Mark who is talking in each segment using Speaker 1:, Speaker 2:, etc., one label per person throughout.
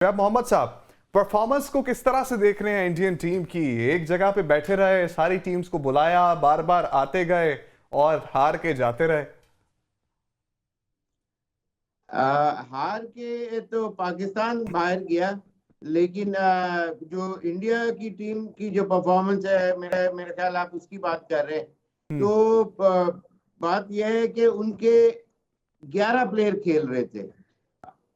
Speaker 1: अब मोहम्मद साहब, परफॉर्मेंस को किस तरह से देख रहे हैं इंडियन टीम की? एक जगह पे बैठे रहे, सारी टीम्स को बुलाया, बार बार आते गए और हार के जाते रहे।
Speaker 2: हार के तो पाकिस्तान बाहर गया, लेकिन जो इंडिया की टीम की जो परफॉर्मेंस है, मेरे ख्याल आप उसकी बात कर रहे हैं।
Speaker 1: हम्म।
Speaker 2: तो बात यह है कि उनके 11 प्लेयर खेल रहे थे।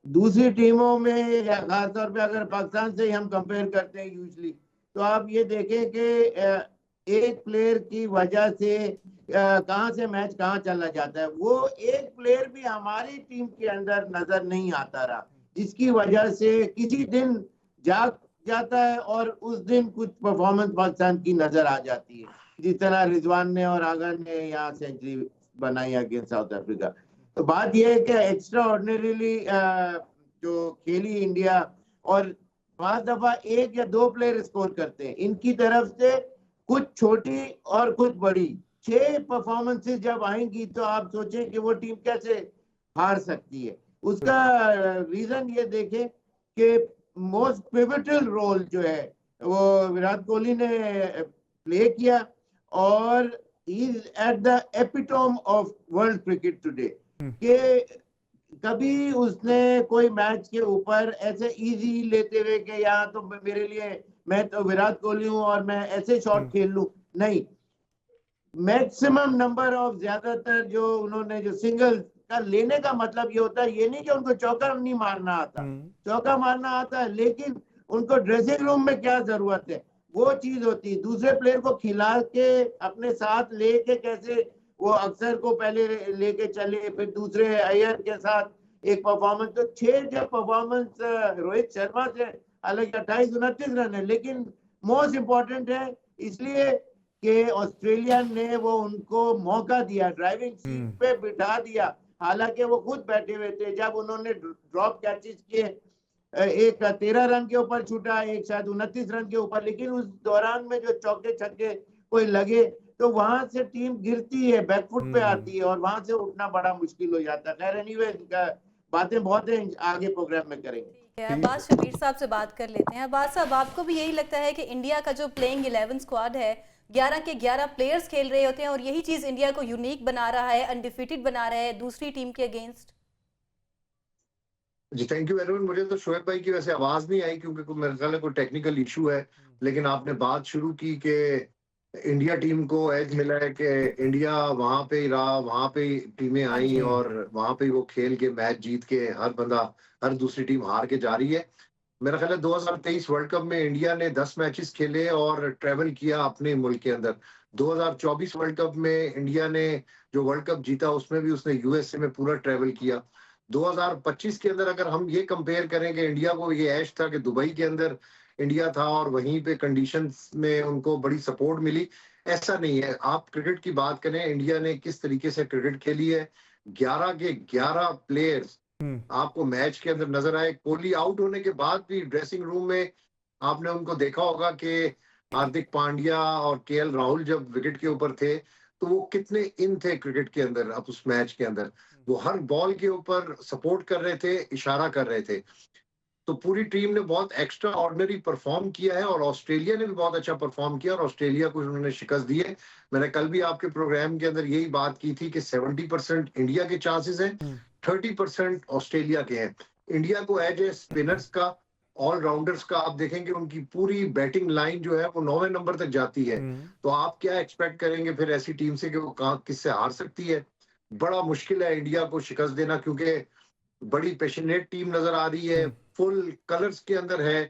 Speaker 2: दूसरी टीमों में या खासतौर पे अगर पाकिस्तान से ही हम कंपेयर करते हैं यूजली, तो आप ये देखें कि एक प्लेयर की वजह से कहां से मैच कहां चला जाता है। वो एक प्लेयर भी हमारी टीम के अंदर नजर नहीं आता रहा, जिसकी वजह से किसी दिन जाग जाता है और उस दिन कुछ परफॉर्मेंस पाकिस्तान की नजर आ जाती है, जिस तरह रिजवान ने और आगा ने यहाँ सेंचुरी बनाई अगेंस्ट साउथ अफ्रीका। तो बात यह है कि एक्स्ट्रा ऑर्डिनरीली जो खेली इंडिया, और पांच दफा एक या दो प्लेयर स्कोर करते हैं इनकी तरफ से, कुछ छोटी और कुछ बड़ी। 6 परफॉर्मेंसेस जब आएंगी तो आप सोचें कि वो टीम कैसे हार सकती है। उसका रीजन ये देखें कि मोस्ट पिवटल रोल जो है वो विराट कोहली ने प्ले किया, और he is at the epitome of world cricket today. कि कभी उसने कोई मैच के ऊपर ऐसे इजी लेते हुए कि यहाँ तो मेरे लिए, मैं तो विराट कोहली हूं और मैं ऐसे शॉट खेल लूं, नहीं। मैक्सिमम नंबर ऑफ, ज्यादातर जो उन्होंने जो सिंगल का लेने का मतलब ये होता है, ये नहीं कि उनको चौका नहीं मारना आता, चौका मारना आता है, लेकिन उनको ड्रेसिंग रूम में क्या जरूरत है वो चीज होती है। दूसरे प्लेयर को खिला के अपने साथ लेके कैसे वो अक्सर को पहले लेके चले, फिर दूसरे अय्यर के साथ एक परफॉर्मेंस। तो 6 जब परफॉर्मेंस रोहित शर्मा से, हालांकि 28-29 रन है, लेकिन मोस्ट इंपॉर्टेंट है इसलिए कि ऑस्ट्रेलिया ने वो उनको मौका दिया, ड्राइविंग सीट पे बिठा दिया। हालांकि वो खुद बैठे हुए थे जब उन्होंने ड्रॉप कैचेस किए, एक 13 रन के ऊपर छूटा, एक शायद 29 रन के ऊपर, लेकिन उस दौरान में जो चौके छक्के कोई लगे तो वहां से टीम गिरती है, बैकफुट पे आती है और वहां से उठना बड़ा मुश्किल हो जाता है। खैर एनीवे, बातें बहुत है, आगे प्रोग्राम में करेंगे।
Speaker 3: ठीक है, अब्बास शबीर साहब से बात कर लेते हैं। अब्बास साहब, आपको भी यही लगता है कि इंडिया का जो प्लेइंग 11 स्क्वाड है, 11 के 11 प्लेयर्स खेल रहे होते हैं और यही चीज इंडिया को यूनिक बना रहा है, अनडिफिटेड बना रहा है दूसरी टीम के अगेंस्ट?
Speaker 4: जी थैंक यू वेरी मच। मुझे तो शोएब भाई की वैसे आवाज नहीं आई क्योंकि मेरे ख्याल है कोई टेक्निकल इशू है, लेकिन आपने बात शुरू की कि इंडिया टीम को एज मिला है कि इंडिया वहां पे ही रहा, वहां पे ही टीमें
Speaker 3: हाँ
Speaker 4: आई
Speaker 3: जी।
Speaker 4: और वहां पे ही वो खेल के मैच जीत के हर बंदा, हर दूसरी टीम हार के जा रही है। मेरा ख्याल है 2023 वर्ल्ड कप में इंडिया ने 10 मैचेस खेले और ट्रेवल किया अपने मुल्क के अंदर। 2024 वर्ल्ड कप में इंडिया ने जो वर्ल्ड कप जीता उसमें भी उसने यूएसए में पूरा ट्रेवल किया। 2025 के अंदर अगर हम ये कंपेयर करें कि इंडिया को ये ऐश था कि दुबई के अंदर इंडिया था और वहीं पे कंडीशंस में उनको बड़ी सपोर्ट मिली, ऐसा नहीं है। आप क्रिकेट की बात करें, इंडिया ने किस तरीके से क्रिकेट खेली है, 11 के 11 प्लेयर्स आपको मैच के अंदर नजर आए। कोहली आउट होने के बाद भी ड्रेसिंग रूम में आपने उनको देखा होगा कि हार्दिक पांड्या और केएल राहुल जब विकेट के ऊपर थे तो वो कितने इन थे क्रिकेट के अंदर। अब उस मैच के अंदर वो हर बॉल के ऊपर सपोर्ट कर रहे थे, इशारा कर रहे थे। तो पूरी टीम ने बहुत एक्स्ट्रा ऑर्डिनरी परफॉर्म किया है और ऑस्ट्रेलिया ने भी बहुत अच्छा परफॉर्म किया और ऑस्ट्रेलिया को उन्होंने शिकस्त दी है। मैंने कल भी आपके प्रोग्राम के अंदर यही बात की थी कि 70% इंडिया के चांसेस हैं, 30% ऑस्ट्रेलिया के हैं। इंडिया को एज ए स्पिनर्स का, ऑलराउंडर्स का आप देखेंगे उनकी पूरी बैटिंग लाइन जो है वो 9वें नंबर तक जाती है। तो आप क्या एक्सपेक्ट करेंगे फिर ऐसी टीम से कि वो किससे हार सकती है? बड़ा मुश्किल है इंडिया को शिकस्त देना क्योंकि बड़ी पैशनेट टीम नजर आ रही है, फुल कलर्स के अंदर है,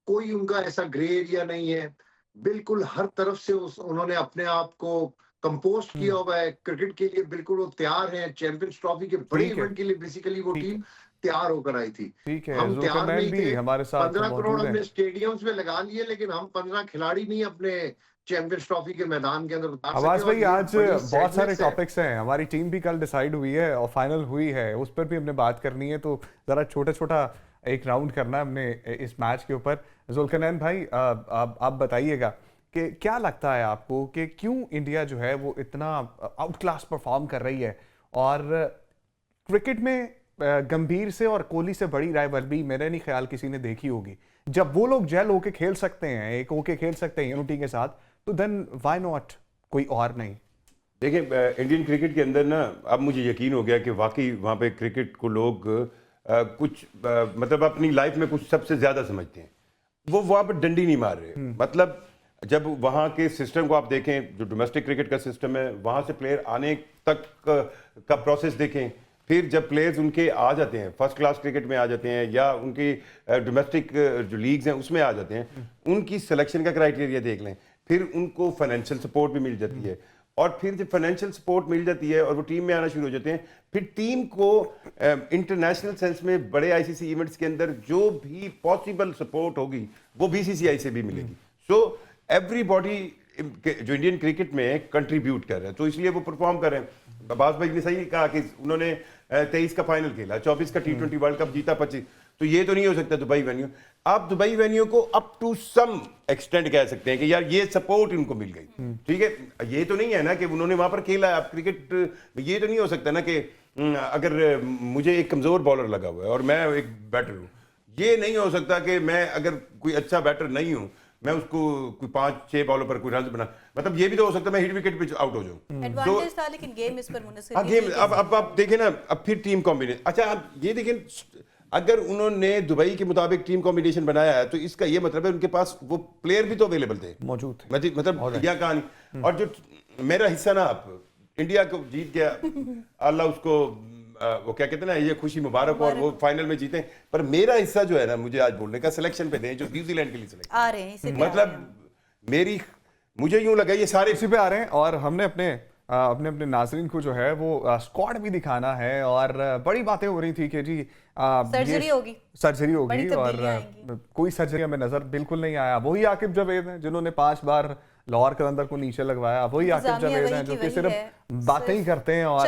Speaker 4: कोई उनका ऐसा ग्रे एरिया नहीं है। बिल्कुल हर तरफ से उन्होंने अपने आप को कंपोस्ट किया हुआ है क्रिकेट के लिए, बिल्कुल वो तैयार है। चैंपियंस ट्रॉफी के बड़े
Speaker 1: ठीक है।
Speaker 4: इवेंट के लिए बेसिकली वो टीम तैयार होकर आई थी।
Speaker 1: ठीक है,
Speaker 4: हम तैयार
Speaker 1: जुल्करनैन
Speaker 4: नहीं
Speaker 1: भी
Speaker 4: थे।
Speaker 1: हमारे साथ
Speaker 4: 15 करोड़
Speaker 1: मौजूद हैं।
Speaker 4: हमने स्टेडियम्स में लगा लिए, लेकिन हम 15 खिलाड़ी नहीं अपने चैंपियंस ट्रॉफी के मैदान के अंदर उतार सके।
Speaker 1: आवाज
Speaker 4: और
Speaker 1: भाई,
Speaker 4: ये
Speaker 1: आज
Speaker 4: बड़ी
Speaker 1: बहुत सारे
Speaker 4: सैडनेस है।
Speaker 1: टॉपिक्स हैं। हमारी टीम भी कल डिसाइड हुई है और फाइनल हुई है, उस पर भी हमने बात करनी है, तो जरा छोटा छोटा एक राउंड करना है हमने इस मैच के ऊपर। जुल्करनैन भाई, आप बताइएगा कि क्या लगता है आपको कि क्यों इंडिया जो है वो इतना आउट क्लास परफॉर्म कर रही है और क्रिकेट में गंभीर से और कोहली से बड़ी राइवलरी मेरे नहीं ख्याल किसी ने देखी होगी। जब वो लोग जेल होके खेल सकते हैं, एक होके खेल सकते हैं यूनिटी के साथ, तो देन व्हाई नॉट कोई और नहीं।
Speaker 5: देखिए इंडियन क्रिकेट के अंदर ना अब मुझे यकीन हो गया कि वाकई वहाँ पे क्रिकेट को लोग मतलब अपनी लाइफ में कुछ सबसे ज़्यादा समझते हैं। वो वहाँ पर डंडी नहीं मार रहे। मतलब जब वहाँ के सिस्टम को आप देखें, जो डोमेस्टिक क्रिकेट का सिस्टम है, वहाँ से प्लेयर आने तक का प्रोसेस देखें, फिर जब प्लेयर्स उनके आ जाते हैं, फर्स्ट क्लास क्रिकेट में आ जाते हैं या उनकी डोमेस्टिक जो लीग्स हैं उसमें आ जाते हैं, उनकी सिलेक्शन का क्राइटेरिया देख लें, फिर उनको फाइनेंशियल सपोर्ट भी मिल जाती है, और फिर जब फाइनेंशियल सपोर्ट मिल जाती है और वो टीम में आना शुरू हो जाते हैं, फिर टीम को इंटरनेशनल सेंस में बड़े आईसीसी इवेंट्स के अंदर जो भी पॉसिबल सपोर्ट होगी वो बीसीसीआई से भी मिलेगी। सो एवरीबॉडी जो इंडियन क्रिकेट में कंट्रीब्यूट कर रहे हैं, तो इसलिए वो परफॉर्म कर रहे हैं। अब्बास भाई ने सही कहा कि उन्होंने 23 का फाइनल खेला, 24 का T20 वर्ल्ड कप जीता, 25, तो ये तो नहीं हो सकता दुबई वेन्यू। आप दुबई वेन्यू को अप टू सम एक्सटेंड कह सकते हैं कि यार ये सपोर्ट इनको मिल गई, ठीक है। ये तो नहीं है ना कि उन्होंने वहां पर खेला है। आप क्रिकेट ये तो नहीं हो सकता ना कि अगर मुझे एक कमजोर बॉलर लगा हुआ है और मैं एक बैटर हूँ, ये नहीं हो सकता कि मैं अगर कोई अच्छा बैटर नहीं हूँ, मैं उसको कोई 5-6 बॉलों पर कोई रन बना, मतलब ये भी तो हो सकता है मैं हिट विकेट पे आउट हो जाऊं।
Speaker 3: एडवांटेज था, लेकिन गेम इस पर मुनसिर
Speaker 5: हाँ गेम। अब आप देखें ना, अब फिर टीम कॉम्बिनेशन। अच्छा आप ये देखें, अगर उन्होंने दुबई के मुताबिक टीम कॉम्बिनेशन बनाया है तो इसका ये मतलब है उनके पास वो प्लेयर भी तो अवेलेबल थे,
Speaker 1: मौजूद थे।
Speaker 5: मतलब यह कहानी। और जो मेरा हिस्सा ना, आप इंडिया को जीत गया, अल्लाह उसको वो क्या कहते हैं ना, ये खुशी मुबारक, और वो फाइनल में जीते। पर मेरा हिस्सा जो है ना, मुझे आज बोलने का, सिलेक्शन पे दें जो न्यूजीलैंड के लिए सिलेक्ट
Speaker 3: आ रहे हैं, इसीलिए
Speaker 5: मतलब मुझे यूं लगा ये सारे
Speaker 1: इसी पे आ रहे हैं। और हमने अपने अपने नाजरीन को जो है वो स्क्वाड भी दिखाना है, और बड़ी बातें हो रही थी कि जी
Speaker 3: सर्जरी होगी,
Speaker 1: सर्जरी और कोई सर्जरी हमें नजर बिल्कुल नहीं आया। वही आकिब जावेद हैं जिन्होंने 5 बार लाहौर कलंदर को नीचे लगवाया, वही आकिब जावेद हैं जो कि सिर्फ बातें ही करते हैं। और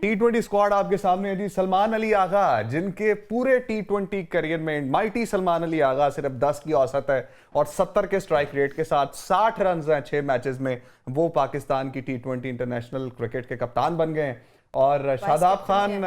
Speaker 1: T20 स्क्वाड आपके सामने है जी। सलमान अली आगा, जिनके पूरे T20 करियर में माइटी सलमान अली आगा सिर्फ 10 की औसत है और 70 के स्ट्राइक रेट के साथ 60 रन हैं 6 मैचेस में, वो पाकिस्तान की T20 इंटरनेशनल क्रिकेट के कप्तान बन गए हैं। और Shadab Khan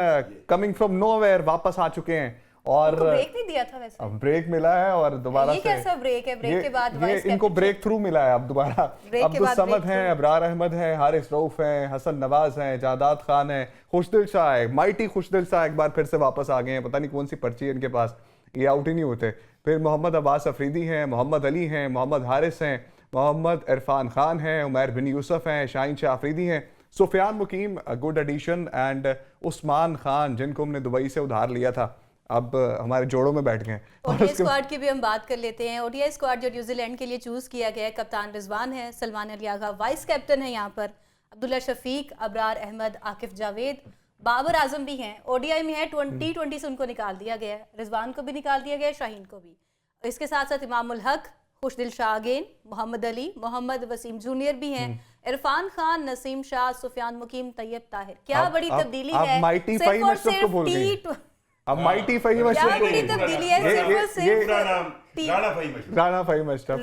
Speaker 1: coming from nowhere वापस आ चुके हैं, और
Speaker 3: ब्रेक नहीं दिया था वैसे,
Speaker 1: अब ब्रेक मिला है और दोबारा
Speaker 3: ये कैसा ब्रेक है? ब्रेक के बाद
Speaker 1: ये इनको ब्रेक थ्रू मिला है अब दोबारा। अब्दुल समद हैं, अबरार अहमद हैं, हारिस रऊफ हैं, हसन नवाज हैं, जादाद खान हैं, खुशदिल शाह है, माइटी खुशदिल शाह एक बार फिर से वापस आ गए हैं। पता नहीं कौन सी पर्ची है इनके पास, ये आउट ही नहीं होते। फिर मोहम्मद अब्बास अफरीदी हैं, मोहम्मद अली हैं, मोहम्मद हारिस हैं, मोहम्मद इरफान खान हैं, उमैर बिन यूसुफ हैं, शाहीन शाह अफरीदी हैं, Sufiyan Muqeem good addition, and Usman Khan जिनको हमने दुबई से उधार लिया था, अब हमारे जोड़ों में बैठ गए।
Speaker 3: ओडीआई स्क्वाड की भी हम बात कर लेते हैं। ओडीआई स्क्वाड जो न्यूजीलैंड के लिए चूज किया गया है, कप्तान रिजवान है, सलमान अली आगा वाइस कैप्टन है, यहाँ पर अब्दुल्ला शफीक, अबरार अहमद, आकिफ जावेद, बाबर आजम भी हैं। ओडीआई में है, T20 से उनको निकाल दिया गया है, रिजवान को भी निकाल दिया गया है, शाहीन को भी। इसके साथ साथ इमामुल हक, खुशदिल शाह अगेन, मोहम्मद अली, मोहम्मद वसीम जूनियर भी हैं, इरफान खान, नसीम शाह, सुफियान मुकीम, तैयब ताहिर। क्या बड़ी तबदीली है,
Speaker 1: माइटी फाइव मशरफ को भूल गई। अब माइटी फाइव मशरफ
Speaker 3: क्या बड़ी तब्दीली है, सिर्फ और सिर्फ
Speaker 1: राना फहीम अशरफ,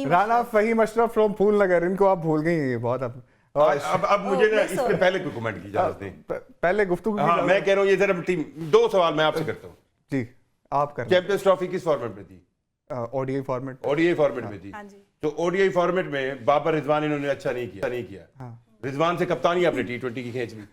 Speaker 1: राना फहीम अशरफ फ्रॉम फूलनगर, इनको आप भूल गई बहुत।
Speaker 5: अब मुझे ना इस पे पहले कोई कमेंट की इजाजत दें,
Speaker 1: पहले गुफ्तगू।
Speaker 5: हाँ मैं कह रहा हूँ ये जरा टीम, 2 सवाल मैं आपसे करता हूँ
Speaker 1: जी, आप कर।
Speaker 5: चैंपियंस ट्रॉफी किस फॉर्मेट में थी?
Speaker 1: ओडीआई फॉर्मेट,
Speaker 5: ओडीआई फॉर्मेट में थी। तो ओडीआई फॉर्मेट में बाबर रिजवान इन्होंने अच्छा नहीं किया। रिजवान से कप्तानी आपने T20 की खींच ली।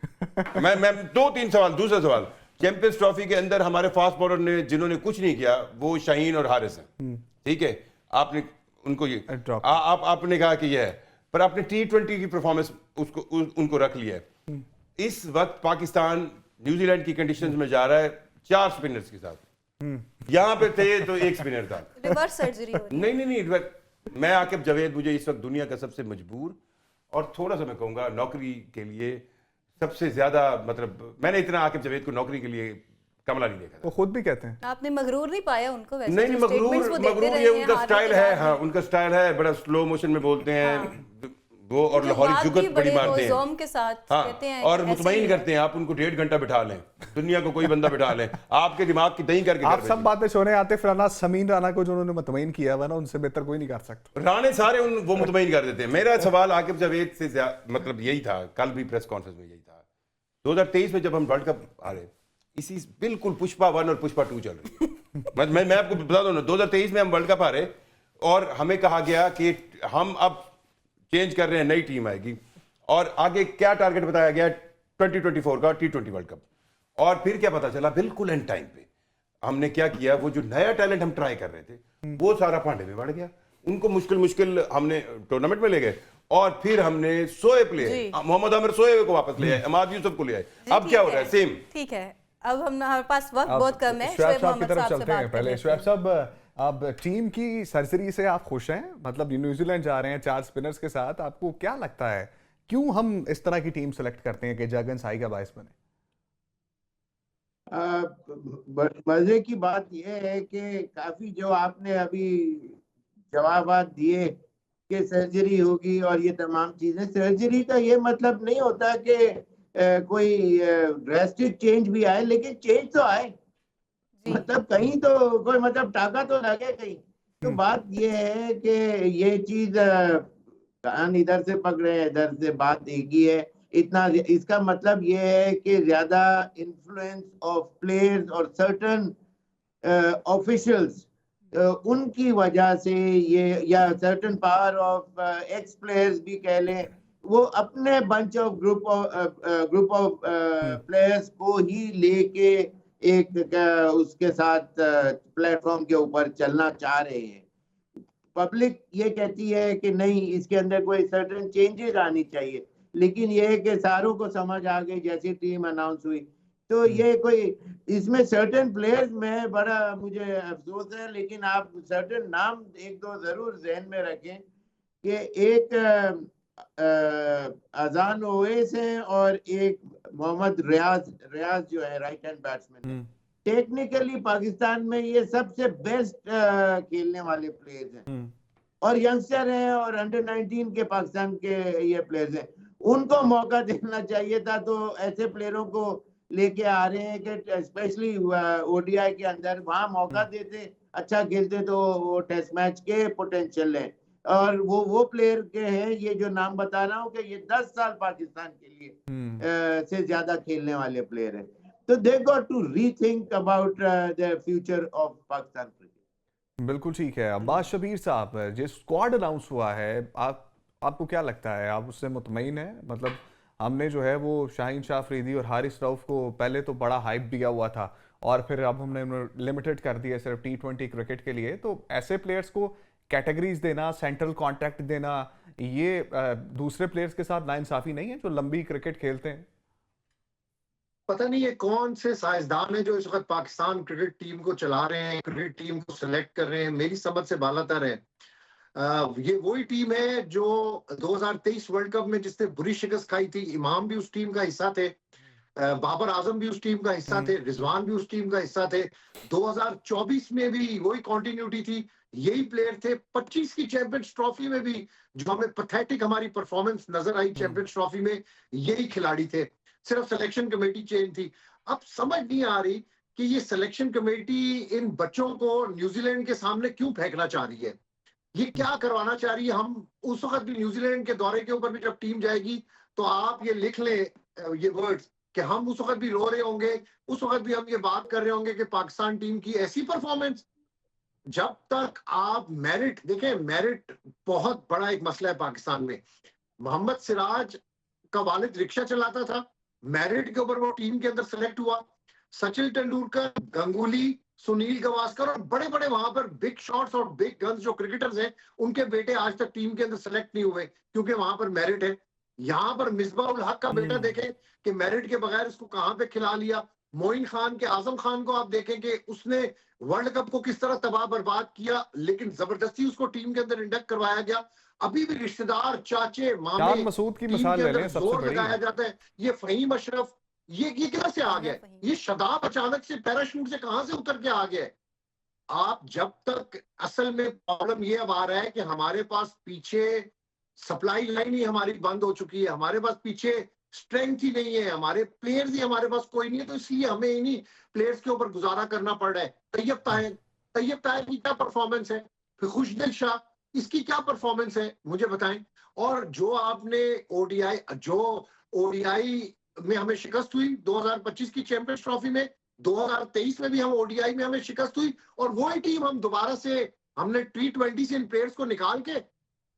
Speaker 5: मैं 2-3 सवाल। दूसरा सवाल, चैंपियंस ट्रॉफी के अंदर हमारे फास्ट बॉलर ने जिन्होंने कुछ नहीं किया वो शाहीन और हारिस हैं, ठीक है। आपने उनको ये आपने कहा कि ये है, पर आपने T20 की परफॉर्मेंस उसको उनको रख लिया है। इस वक्त पाकिस्तान न्यूजीलैंड की कंडीशंस में जा रहा है 4 स्पिनर्स के साथ, यहाँ पे थे तो 1 स्पिनर था।
Speaker 3: रिवर्स सर्जरी हो रही है।
Speaker 5: नहीं, मैं आकिब जावेद मुझे इस वक्त दुनिया का सबसे मजबूर और थोड़ा सा मैं कहूँगा नौकरी के लिए सबसे ज्यादा, मतलब मैंने इतना आकिब जावेद को नौकरी के लिए कमला नहीं देखा।
Speaker 1: वो खुद भी कहते हैं।
Speaker 3: आपने मगरूर नहीं पाया उनको वैसे?
Speaker 5: नहीं, मगरूर ये उनका स्टाइल है। हाँ उनका स्टाइल है, बड़ा स्लो मोशन में बोलते हैं वो, और लाहौरी जुगत बड़ी मारते हैं
Speaker 3: के साथ कहते हैं,
Speaker 5: और मुतमईन करते हैं। आप उनको 1.5 घंटा बिठा लें, दुनिया को कोई बंदा बिठा लें, आपके दिमाग की दही करके
Speaker 1: आप सब बातें सुने आते। फिर समीन राणा को जो उन्होंने मुतमईन किया हुआ ना, उनसे बेहतर कोई नहीं कर सकता।
Speaker 5: राणे सारे वो मुतमईन कर देते हैं। मेरा सवाल आकिब जावेद से मतलब यही था, कल भी प्रेस कॉन्फ्रेंस में यही था 2023 में जब हम वर्ल्ड कप हारे, इसी बिल्कुल पुष्पा 1 और पुष्पा 2 चल रही है। मैं आपको बता दूं ना, 2023 में हम वर्ल्ड कप हारे और हमें कहा गया कि हम अब चेंज कर रहे हैं, नई टीम आएगी, और आगे क्या टारगेट बताया गया 2024 का T20 वर्ल्ड कप। और फिर क्या पता चला, बिल्कुल एंड टाइम पे हमने क्या किया, वो जो नया टैलेंट हम ट्राई कर रहे थे वो सारा पांडे में बढ़ गया, उनको मुश्किल हमने टूर्नामेंट में ले गए, और फिर हमने शोएब ले आए, मोहम्मद आमिर शोएब को वापस ले आए, इमाद यूसुफ को ले आए। अब क्या हो रहा है, सेम।
Speaker 3: ठीक है, अब हमारे पास वक्त बहुत कम है।
Speaker 1: शुएब
Speaker 3: शोएब
Speaker 1: साहब की
Speaker 3: मोहम्मद
Speaker 1: तरफ
Speaker 3: साहब से
Speaker 1: चलते हैं
Speaker 3: बात
Speaker 1: पहले।
Speaker 3: कर
Speaker 1: शुएब
Speaker 3: लेते हैं।
Speaker 1: साहब, अब टीम की सर्जरी से आप खुश हैं? मतलब न्यूजीलैंड जा रहे हैं 4 स्पिनर्स के साथ, आपको क्या लगता है क्यों हम इस तरह की टीम सेलेक्ट करते हैं कि जगन साई का बायस बने?
Speaker 2: मजे की बात यह है कि काफी जो आपने अभी जवाबात दिए कि सर्जरी होगी और ये तमाम चीजें, सर्जरी का ये मतलब नहीं होता कि कोई ड्रास्टिक चेंज भी आए, लेकिन चेंज तो आए,
Speaker 3: जी।
Speaker 2: मतलब कहीं तो कोई मतलब टाका तो लगे कहीं। तो बात ये है कि ये चीज कान इधर से पकड़े इधर से, बात एक ही है। इतना इसका मतलब ये है कि ज्यादा इन्फ्लुएंस ऑफ प्लेयर्स और सर्टन ऑफिशियल्स, उनकी वजह से ये, या certain power of x players भी कह लें, वो अपने bunch of group of players को ही लेके एक उसके साथ प्लेटफॉर्म के ऊपर चलना चाह रहे हैं। पब्लिक ये कहती है कि नहीं, इसके अंदर कोई सर्टेन चेंजेस आनी चाहिए, लेकिन ये है कि सारों को समझ आ गई जैसी टीम अनाउंस हुई। तो ये कोई इसमें सर्टेन प्लेयर्स में बड़ा मुझे अफसोस है, लेकिन आप सर्टेन नाम एक दो जरूर जहन में रखें कि एक अजान ओवैस है और एक मोहम्मद रियाज जो है right hand batsman. Technically Pakistan में ये सबसे बेस्ट खेलने वाले प्लेयर्स हैं और यंगस्टर हैं और अंडर 19 के पाकिस्तान के ये प्लेयर्स हैं। उनको मौका देना चाहिए था, तो ऐसे प्लेयरों को लेके आ रहे हैं कि स्पेशली ओडीआई के अंदर वहां मौका देते, अच्छा खेलते तो वो टेस्ट मैच के पोटेंशियल है। और वो प्लेयर के हैं, ये जो नाम बता रहा हूँ कि ये 10 साल पाकिस्तान के लिए से ज्यादा खेलने वाले प्लेयर हैं। So they got to rethink about the future of Pakistan cricket.
Speaker 1: बिल्कुल ठीक है। अब्बास शबीर साहब, जो स्क्वाड अनाउंस हुआ है, आपको क्या लगता है, आप उससे मुतमईन हैं? मतलब हमने जो है वो शाहीन शाह अफरीदी और हारिस रऊफ को पहले तो बड़ा हाइप दिया हुआ था और फिर अब हमने लिमिटेड कर दिया सिर्फ T20 क्रिकेट के लिए। तो ऐसे प्लेयर्स को कैटेगरीज देना, सेंट्रल कॉन्ट्रैक्ट देना, ये दूसरे प्लेयर्स के साथ नाइंसाफी नहीं है जो लंबी क्रिकेट खेलते हैं?
Speaker 4: पता नहीं ये कौन से साइंसदान है जो इस वक्त पाकिस्तान क्रिकेट टीम को चला रहे हैं, क्रिकेट टीम को सिलेक्ट कर रहे हैं। मेरी समझ से बालातर है। ये वही टीम है जो 2023 वर्ल्ड कप में जिसने बुरी शिकस्त खाई थी। इमाम भी उस टीम का हिस्सा थे, बाबर आजम भी उस टीम का हिस्सा थे, रिजवान भी उस टीम का हिस्सा थे। 2024 में भी वही कंटिन्यूटी थी, यही प्लेयर थे। 25 की चैंपियंस ट्रॉफी में भी जो हमें पैथेटिक हमारी परफॉर्मेंस नजर आई चैंपियंस ट्रॉफी में, यही खिलाड़ी थे। सिर्फ सिलेक्शन कमेटी चेंज थी। अब समझ नहीं आ रही कि ये सिलेक्शन कमेटी इन बच्चों को न्यूजीलैंड के सामने क्यों फेंकना चाह रही है, ये क्या करवाना चाह रही है। हम उस वक्त भी न्यूजीलैंड के दौरे के ऊपर भी जब टीम जाएगी तो आप ये लिख लें ये वर्ड्स कि हम उस वक्त भी रो रहे होंगे, उस वक्त भी हम ये बात कर रहे होंगे कि पाकिस्तान टीम की ऐसी परफॉर्मेंस। जब तक आप मेरिट देखें, मेरिट बहुत बड़ा एक मसला है पाकिस्तान में। मोहम्मद सिराज का वालिद रिक्शा चलाता था, मेरिट के ऊपर वो टीम के अंदर सेलेक्ट हुआ। सचिन तेंदुलकर, गंगुली, सुनील गावस्कर और बड़े बड़े वहां पर बिग शॉट्स और बिग गन्स जो क्रिकेटर्स हैं, उनके बेटे आज तक टीम के अंदर सेलेक्ट नहीं हुए क्योंकि वहां पर मेरिट है। यहाँ पर मिसबाह उल हक का बेटा देखें कि मेरिट के बगैर उसको कहां पे खिला लिया। मोइन खान के, आजम खान को आप देखें कि उसने वर्ल्ड कप को किस तरह तबाह बर्बाद किया, लेकिन जबरदस्ती उसको टीम के अंदर इंडक्ट करवाया गया। अभी भी रिश्तेदार, चाचे, मामे,
Speaker 1: मसूद की
Speaker 2: टीम
Speaker 1: मिसाल
Speaker 2: के
Speaker 1: ले
Speaker 2: अंदर
Speaker 1: लें, सबसे
Speaker 2: जोर
Speaker 1: बड़ी
Speaker 2: लगाया जाता है। ये फहीम अशरफ, ये किधर से आ गया? ये शदाब अचानक से पैराशूट से कहां से उतर के आ गया? आप जब तक, असल में प्रॉब्लम ये अब आ रहा है कि हमारे पास पीछे सप्लाई लाइन ही हमारी बंद हो चुकी है, हमारे पास पीछे स्ट्रेंथ ही नहीं है, हमारे प्लेयर्स ही हमारे पास कोई नहीं है। तो इसलिए हमें इन्हीं प्लेयर्स के ऊपर गुजारा करना पड़ रहा है। तैयब ताहिर की क्या परफॉर्मेंस है, फिर खुशदिल शाह, इसकी क्या परफॉर्मेंस है, मुझे बताएं। और जो आपने ओडीआई
Speaker 4: में हमें शिकस्त हुई, 2025 की चैंपियंस ट्रॉफी में, 2023 में भी हम ओडीआई में हमें शिकस्त हुई, और वही टीम हम दोबारा से हमने T20 से इन प्लेयर्स को निकाल के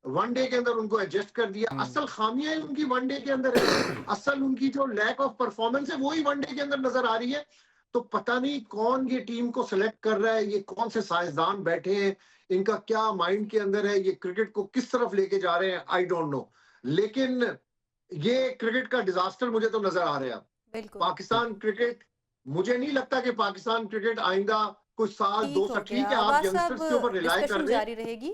Speaker 4: वनडे के अंदर उनको एडजस्ट कर दिया। असल खामियां उनकी वनडे के अंदर है, असल उनकी जो लैक ऑफ परफॉर्मेंस है वही वनडे के अंदर नजर आ रही है। तो पता नहीं कौन ये टीम को सिलेक्ट कर रहा है, ये कौन से साइंसदान बैठे हैं, इनका क्या माइंड के अंदर है, ये क्रिकेट को किस तरफ लेके जा रहे हैं, आई डोंट नो। लेकिन ये क्रिकेट का डिजास्टर मुझे तो नजर आ रहा है।
Speaker 3: बिल्कुल
Speaker 4: पाकिस्तान क्रिकेट, मुझे नहीं लगता कि पाकिस्तान क्रिकेट आइंदा कुछ साल
Speaker 3: ठीक
Speaker 4: 2
Speaker 3: हो
Speaker 4: साल,
Speaker 3: गया।
Speaker 4: ठीक है आप
Speaker 3: अब्बास
Speaker 4: यंगस्टर्स के ऊपर
Speaker 3: साहब
Speaker 4: रिलाय कर
Speaker 3: डिस्कशन
Speaker 4: रहे हैं,
Speaker 3: जारी रहेगी।